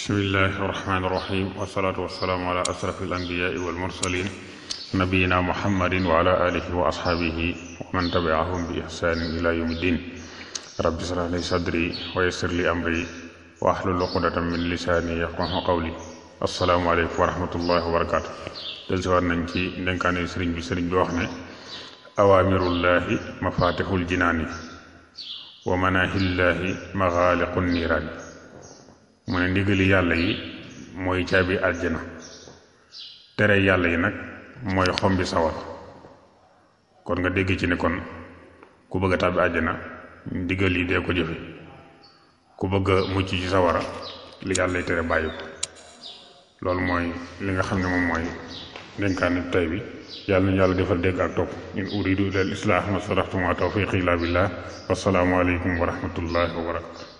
bismillahi irrahmani irrahim wasalaatu wasalaamu ala asrafi alanbiyaai walmursalin nabiyina muhammadin wa ala alihi wa ashaabihi wa man tabiahum bi ihsanin ila yawmi ddin rabbi israh li sadri wa yassir li amri wa ahlul uqdatan min lisaani yafqahu qawli assalaamu aleykum wa rahmatullahi wa barakaatu. del si war nañ ci ndenkaane sëriñ bi wax ne awaamirullahi mafatihul jinaani wa manahillaahi maxaaliqun niiraani. mu ne ndigali yàlla yi mooy caabi àjjana, tere yàlla yi nag mooy xombi sawar. kon nga dégg ci ne kon ku bëgg a tàbbi àjjana ndigal yi dee ko jëfe, ku bëgg a mucc ci sawara li yàlla yi tere bàyyi ko. loolu mooy li nga xam ne moom mooy dénkaane tey bi. yàlla nañu yàlla defal dégg ak topp. in uridu ila al islah ma stataxtu ma tawfiqi illa billah wassalaamu aleykum wa rahmatullahi wa barakatu.